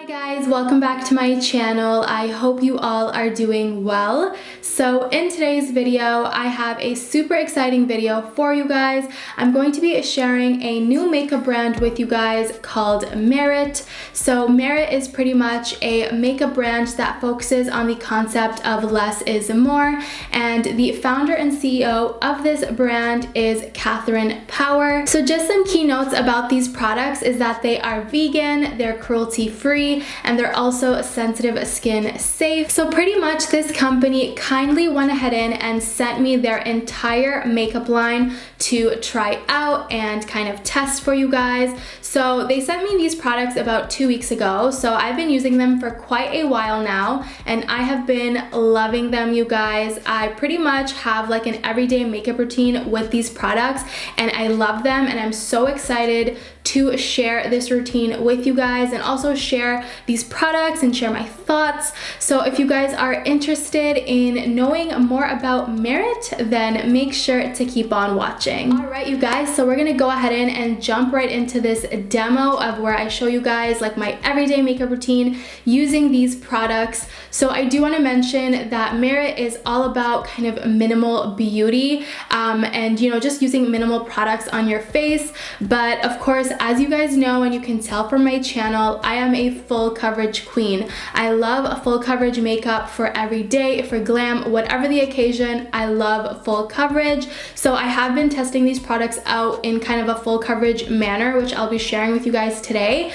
Guys, welcome back to my channel. I hope you all are doing well. So in today's video, I have a super exciting video for you guys. I'm going to be sharing a new makeup brand with you guys called Merit. So Merit is pretty much a makeup brand that focuses on the concept of less is more, and the founder and CEO of this brand is Catherine Power. So just some key notes about these products is that they are vegan, they're cruelty-free, and they're also sensitive skin safe. So pretty much this company kindly went ahead and sent me their entire makeup line to try out and kind of test for you guys. So they sent me these products about 2 weeks ago, so I've been using them for quite a while now, and I have been loving them, you guys. I pretty much have like an everyday makeup routine with these products, and I love them, and I'm so excited to share this routine with you guys and also share these products and share my thoughts. So if you guys are interested in knowing more about Merit, then make sure to keep on watching. All right, you guys, so we're gonna go ahead and jump right into this demo of where I show you guys like my everyday makeup routine using these products. So I do want to mention that Merit is all about kind of minimal beauty and you know, just using minimal products on your face. But of course, as you guys know and you can tell from my channel, I am a full coverage queen. I love full coverage makeup for every day, for glam, whatever the occasion. I love full coverage. So I have been testing these products out in kind of a full coverage manner, which I'll be sharing with you guys today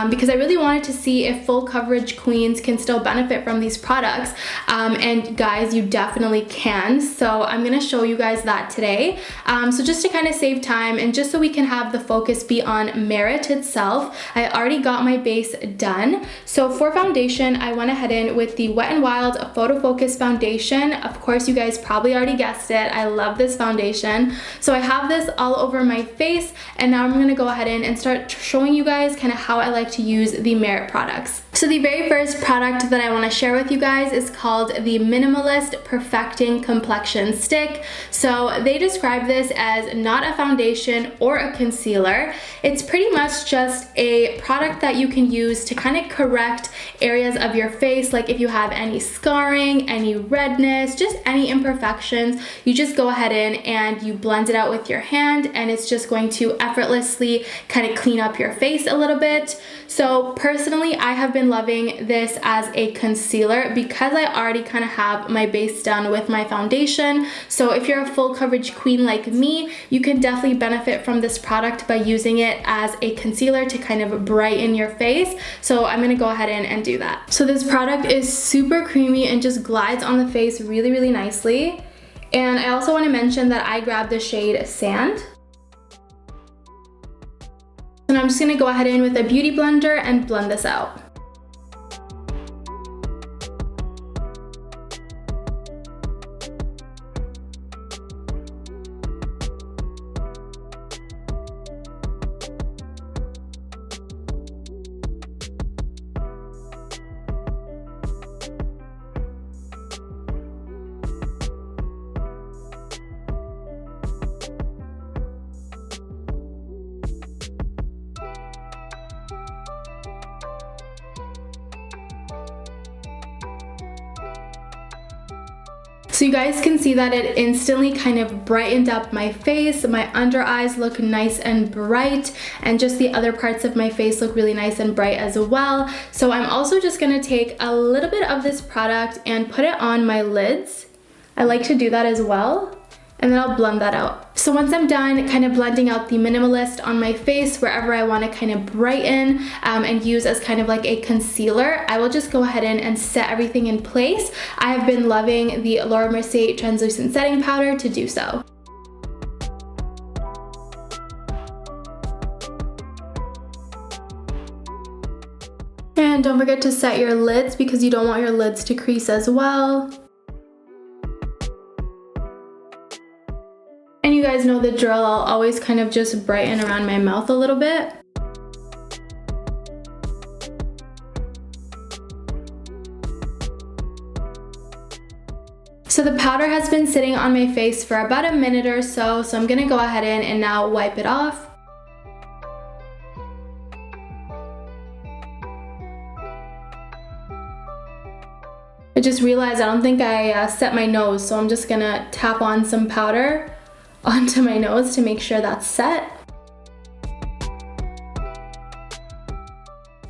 because I really wanted to see if full coverage queens can still benefit from these products. And guys, you definitely can. So I'm gonna show you guys that today. So just to kind of save time and just so we can have the focus be on Merit itself, I already got my base done. So for foundation, I went ahead in with the Wet n Wild Photo Focus Foundation. Of course, you guys probably already guessed it. I love this foundation. So I have this all over my face, and now I'm gonna go ahead in and start showing you guys kind of how I like to use the Merit products. So the very first product that I want to share with you guys is called the Minimalist Perfecting Complexion Stick. So they describe this as not a foundation or a concealer. It's pretty much just a product that you can use to kind of correct areas of your face, like if you have any scarring, any redness, just any imperfections, you just go ahead in and you blend it out with your hand, and it's just going to effortlessly kind of clean up your face a little bit. So personally, I have been loving this as a concealer because I already kind of have my base done with my foundation. So if you're a full coverage queen like me, you can definitely benefit from this product by using it as a concealer to kind of brighten your face. So I'm gonna go ahead and do that. So this product is super creamy and just glides on the face really, really nicely. And I also want to mention that I grabbed the shade Sand. And I'm just gonna go ahead in with a beauty blender and blend this out. So you guys can see that it instantly kind of brightened up my face. My under eyes look nice and bright, and just the other parts of my face look really nice and bright as well. So I'm also just gonna take a little bit of this product and put it on my lids. I like to do that as well. And then I'll blend that out. So once I'm done kind of blending out the Minimalist on my face wherever I want to kind of brighten and use as kind of like a concealer, I will just go ahead and set everything in place. I have been loving the Laura Mercier translucent setting powder to do so. And don't forget to set your lids because you don't want your lids to crease as well. And you guys know the drill, I'll always kind of just brighten around my mouth a little bit. So the powder has been sitting on my face for about a minute or so, so I'm gonna go ahead and now wipe it off. just realized I don't think I set my nose, so I'm just gonna tap on some powder onto my nose to make sure that's set.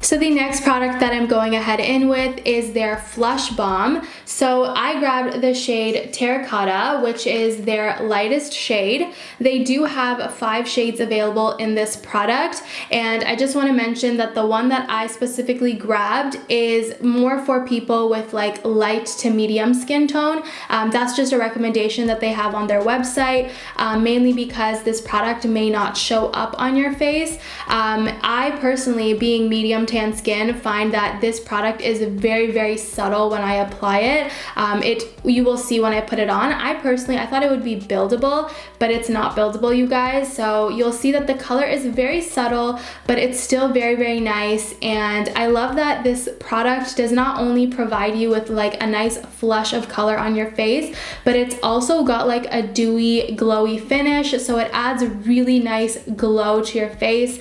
So the next product that I'm going ahead in with is their Flush Balm. So I grabbed the shade Terracotta, which is their lightest shade. They do have 5 shades available in this product, and I just want to mention that the one that I specifically grabbed is more for people with like light to medium skin tone. That's just a recommendation that they have on their website, mainly because this product may not show up on your face. I personally, being medium tan skin, find that this product is very, very subtle when I apply it. You will see when I put it on. I thought it would be buildable, but it's not buildable, you guys. So you'll see that the color is very subtle, but it's still very, very nice. And I love that this product does not only provide you with like a nice flush of color on your face, but it's also got like a dewy, glowy finish. So it adds a really nice glow to your face.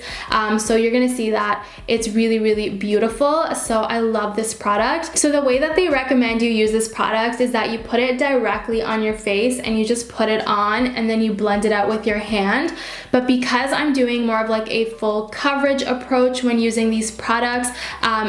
So you're gonna see that it's really, really beautiful. So I love this product. So the way that they recommend you use this product is that you put it directly on your face and you just put it on and then you blend it out with your hand. But because I'm doing more of like a full coverage approach when using these products,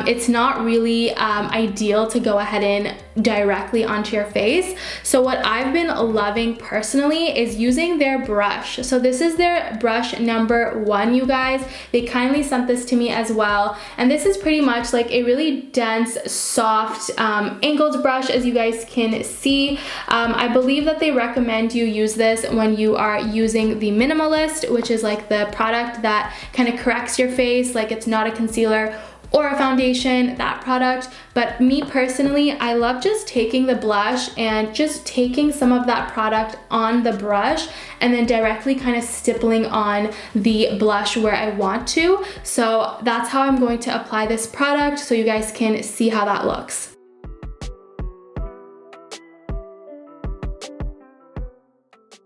it's not really ideal to go ahead and directly onto your face. So what I've been loving personally is using their brush. So this is their brush number 1, you guys. They kindly sent this to me as well, and this is pretty much like a really dense, soft, angled brush, as you guys can see. I believe that they recommend you use this when you are using the Minimalist, which is like the product that kind of corrects your face, like it's not a concealer or a foundation, that product. But me personally, I love just taking the blush and just taking some of that product on the brush and then directly kind of stippling on the blush where I want to. So that's how I'm going to apply this product, so you guys can see how that looks.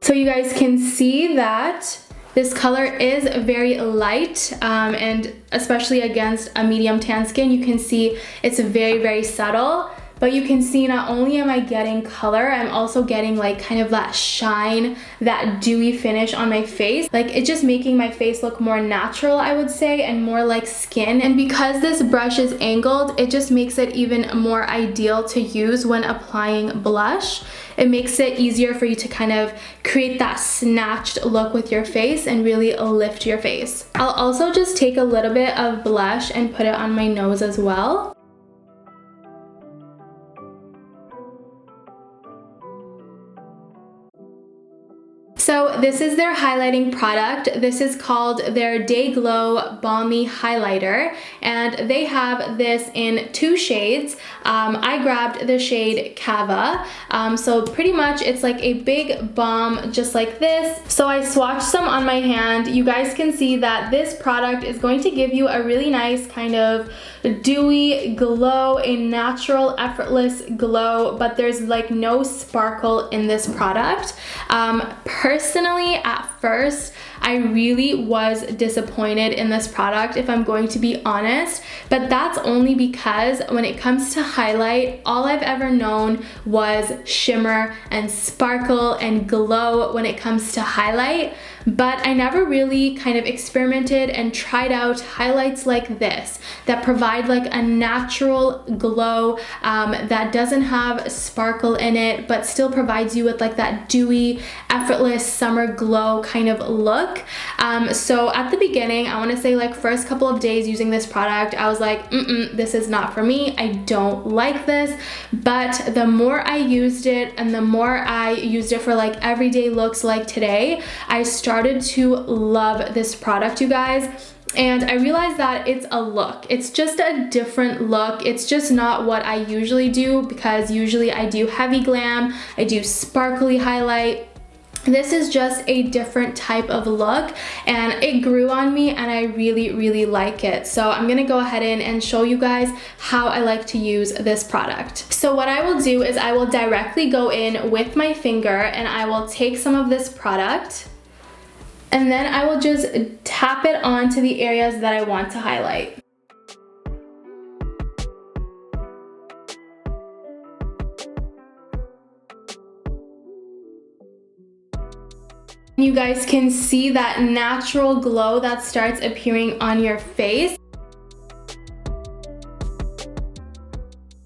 So you guys can see that this color is very light, and especially against a medium tan skin, you can see it's very, very subtle. But you can see not only am I getting color, I'm also getting like kind of that shine, that dewy finish on my face. Like it's just making my face look more natural, I would say, and more like skin. And because this brush is angled, it just makes it even more ideal to use when applying blush. It makes it easier for you to kind of create that snatched look with your face and really lift your face. I'll also just take a little bit of blush and put it on my nose as well. So this is their highlighting product. This is called their Day Glow Balmy Highlighter, and they have this in 2 shades. I grabbed the shade Cava. So pretty much it's like a big balm just like this. So I swatched some on my hand. You guys can see that this product is going to give you a really nice kind of dewy glow, a natural, effortless glow, but there's like no sparkle in this product. Personally, at first, I really was disappointed in this product, if I'm going to be honest, but that's only because when it comes to highlight, all I've ever known was shimmer and sparkle and glow when it comes to highlight. But I never really kind of experimented and tried out highlights like this that provide like a natural glow, that doesn't have sparkle in it but still provides you with like that dewy, effortless summer glow kind of look. So at the beginning, I want to say like first couple of days using this product, I was like, this is not for me. I don't like this. But the more I used it and the more I used it for like everyday looks like today, I started to love this product, you guys. And I realized that it's a look. It's just a different look. It's just not what I usually do, because usually I do heavy glam, I do sparkly highlight. This is just a different type of look, and it grew on me and I really, really like it. So I'm gonna go ahead and show you guys how I like to use this product. So what I will do is I will directly go in with my finger and I will take some of this product, and then I will just tap it onto the areas that I want to highlight. You guys can see that natural glow that starts appearing on your face.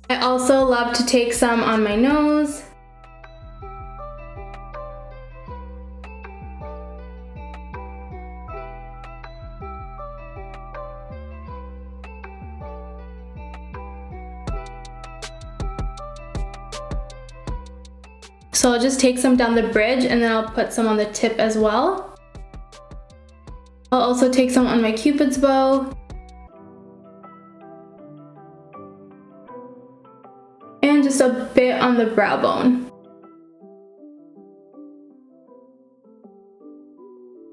I also love to take some on my nose. So I'll just take some down the bridge and then I'll put some on the tip as well. I'll also take some on my Cupid's bow. And just a bit on the brow bone.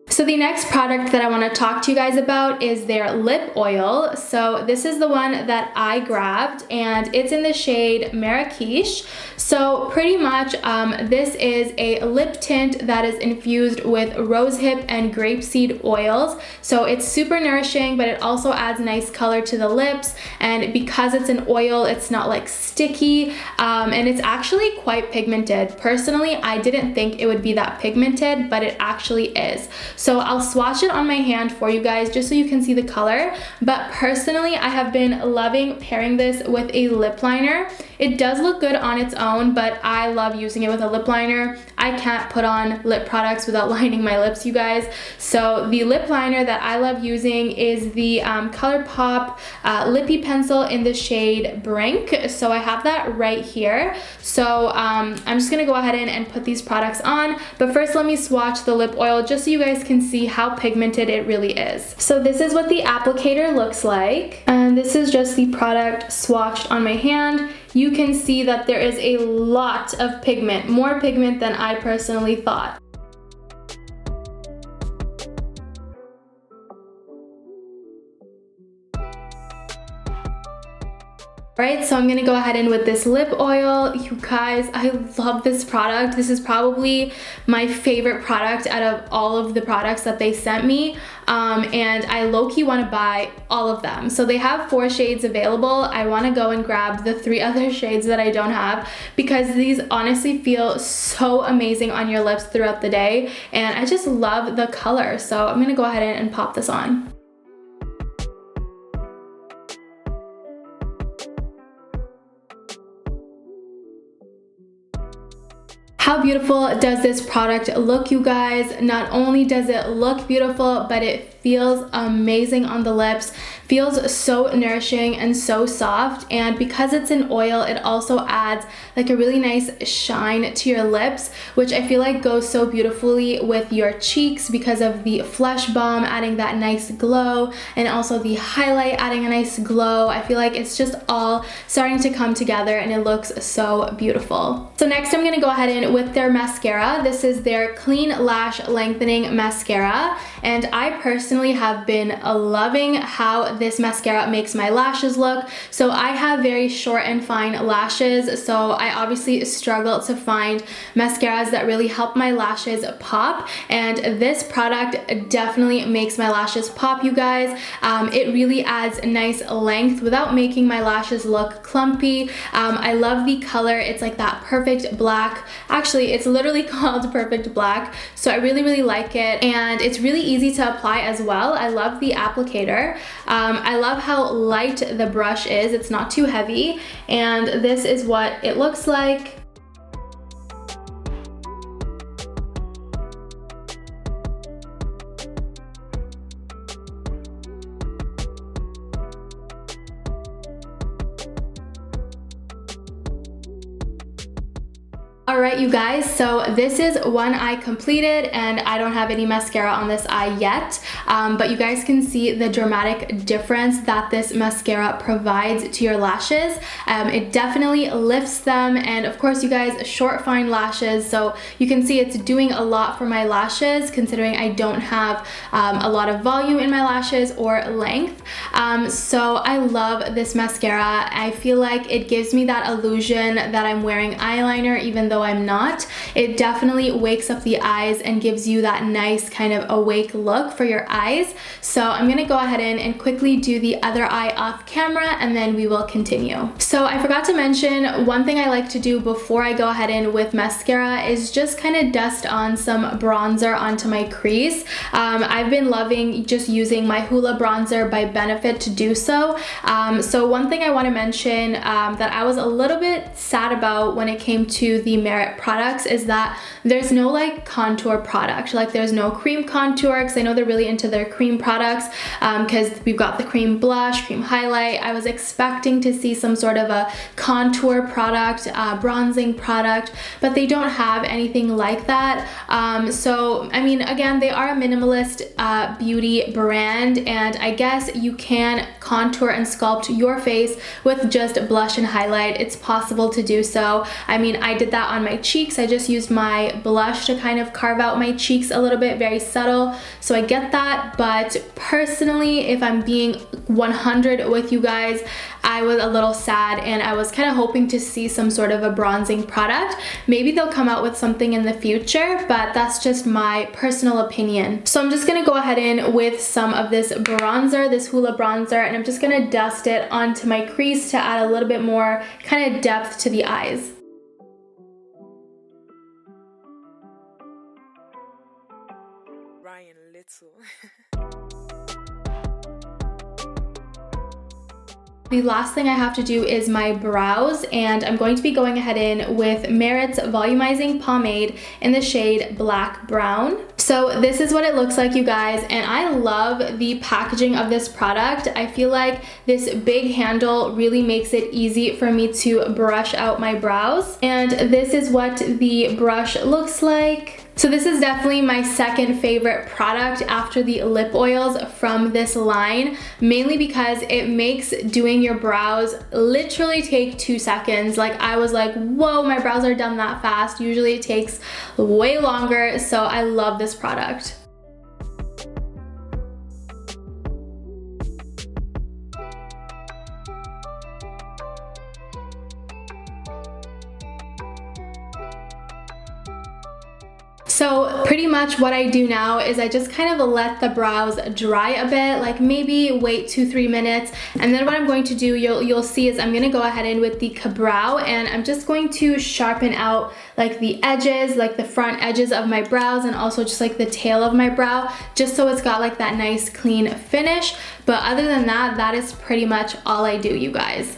So the next product that I want to talk to you guys about is their lip oil. So this is the one that I grabbed and it's in the shade Marrakech. So pretty much this is a lip tint that is infused with rosehip and grapeseed oils. So it's super nourishing, but it also adds nice color to the lips. And because it's an oil, it's not like sticky, and it's actually quite pigmented. Personally, I didn't think it would be that pigmented, but it actually is. So I'll swatch it on my hand for you guys just so you can see the color. But personally, I have been loving pairing this with a lip liner. It does look good on its own, but I love using it with a lip liner. I can't put on lip products without lining my lips, you guys. So the lip liner that I love using is the Colourpop Lippie pencil in the shade Brink. So I have that right here. So I'm just gonna go ahead and put these products on. But first, let me swatch the lip oil just so you guys can see how pigmented it really is. So this is what the applicator looks like. And this is just the product swatched on my hand. You can see that there is a lot of pigment, more pigment than I personally thought. Alright, so I'm gonna go ahead in with this lip oil. You guys, I love this product. This is probably my favorite product out of all of the products that they sent me. And I low-key want to buy all of them. So they have 4 shades available. I want to go and grab the 3 other shades that I don't have because these honestly feel so amazing on your lips throughout the day. And I just love the color. So I'm gonna go ahead and pop this on. How beautiful does this product look, you guys? Not only does it look beautiful, but it feels amazing on the lips. Feels so nourishing and so soft, and because it's an oil, it also adds like a really nice shine to your lips, which I feel like goes so beautifully with your cheeks because of the Flesh Balm adding that nice glow, and also the highlight adding a nice glow. I feel like it's just all starting to come together and it looks so beautiful. So next I'm gonna go ahead in with their mascara. This is their Clean Lash Lengthening Mascara, and I personally have been loving how this mascara makes my lashes look. So I have very short and fine lashes, so I obviously struggle to find mascaras that really help my lashes pop, and this product definitely makes my lashes pop, you guys. It really adds nice length without making my lashes look clumpy. I love the color. It's like that perfect black. Actually, it's literally called Perfect Black, so I really like it, and it's really easy to apply as well. I love the applicator. I love how light the brush is. It's not too heavy, and this is what it looks like. Alright, you guys, so this is one eye completed, and I don't have any mascara on this eye yet, but you guys can see the dramatic difference that this mascara provides to your lashes. It definitely lifts them, and of course, you guys, short, fine lashes, so you can see it's doing a lot for my lashes, considering I don't have a lot of volume in my lashes or length. So I love this mascara. I feel like it gives me that illusion that I'm wearing eyeliner, even though though I'm not. It definitely wakes up the eyes and gives you that nice kind of awake look for your eyes. So I'm gonna go ahead and quickly do the other eye off camera, and then we will continue. So I forgot to mention, one thing I like to do before I go ahead in with mascara is just kind of dust on some bronzer onto my crease. I've been loving just using my Hoola bronzer by Benefit to do so. So one thing I want to mention that I was a little bit sad about when it came to the Merit products is that there's no like contour product. Like there's no cream contour, because I know they're really into their cream products, because we've got the cream blush, cream highlight. I was expecting to see some sort of a contour product, bronzing product, but they don't have anything like that. So I mean, again, they are a minimalist beauty brand, and I guess you can contour and sculpt your face with just blush and highlight. It's possible to do so. I mean, I did that on my cheeks. I just used my blush to kind of carve out my cheeks a little bit, very subtle. So I get that, but personally, if I'm being 100 with you guys, I was a little sad, and I was kind of hoping to see some sort of a bronzing product. Maybe they'll come out with something in the future, but that's just my personal opinion. So I'm just gonna go ahead in with some of this bronzer, this Hoola bronzer, and I'm just gonna dust it onto my crease to add a little bit more kind of depth to the eyes. The last thing I have to do is my brows, and I'm going to be going ahead in with Merit's Volumizing Pomade in the shade Black Brown. So this is what it looks like, you guys, and I love the packaging of this product. I feel like this big handle really makes it easy for me to brush out my brows, and this is what the brush looks like. So this is definitely my second favorite product after the lip oils from this line, mainly because it makes doing your brows literally take 2 seconds. Like I was like, whoa, my brows are done that fast. Usually it takes way longer, so I love this product. So pretty much what I do now is I just kind of let the brows dry a bit, like maybe wait 2-3 minutes, and then what I'm going to do, you'll see, is I'm gonna go ahead in with the Ka-Brow, and I'm just going to sharpen out like the edges, like the front edges of my brows, and also just like the tail of my brow, just so it's got like that nice clean finish. But other than that, that is pretty much all I do, you guys.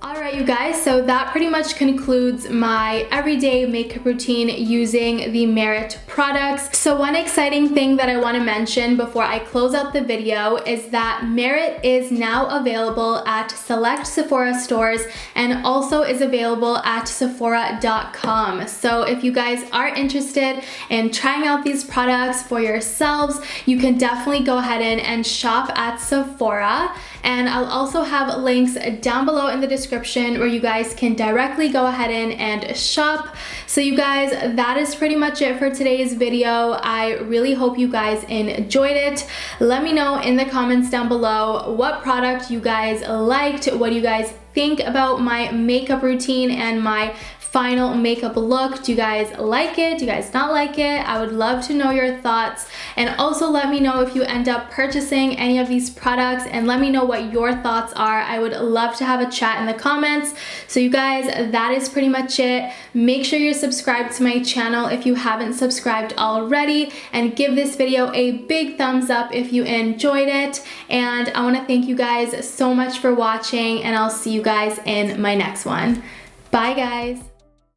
Alright, you guys, so that pretty much concludes my everyday makeup routine using the Merit products. So one exciting thing that I want to mention before I close out the video is that Merit is now available at select Sephora stores, and also is available at Sephora.com. So if you guys are interested in trying out these products for yourselves, you can definitely go ahead in and shop at Sephora. And I'll also have links down below in the description where you guys can directly go ahead in and shop. So you guys, that is pretty much it for today's video. I really hope you guys enjoyed it. Let me know in the comments down below what product you guys liked, what do you guys think about my makeup routine and my final makeup look. Do you guys like it? Do you guys not like it? I would love to know your thoughts, and also let me know if you end up purchasing any of these products, and let me know what your thoughts are. I would love to have a chat in the comments. So you guys, that is pretty much it. Make sure you're subscribed to my channel if you haven't subscribed already, and give this video a big thumbs up if you enjoyed it. And I want to thank you guys so much for watching, and I'll see you guys in my next one. Bye guys.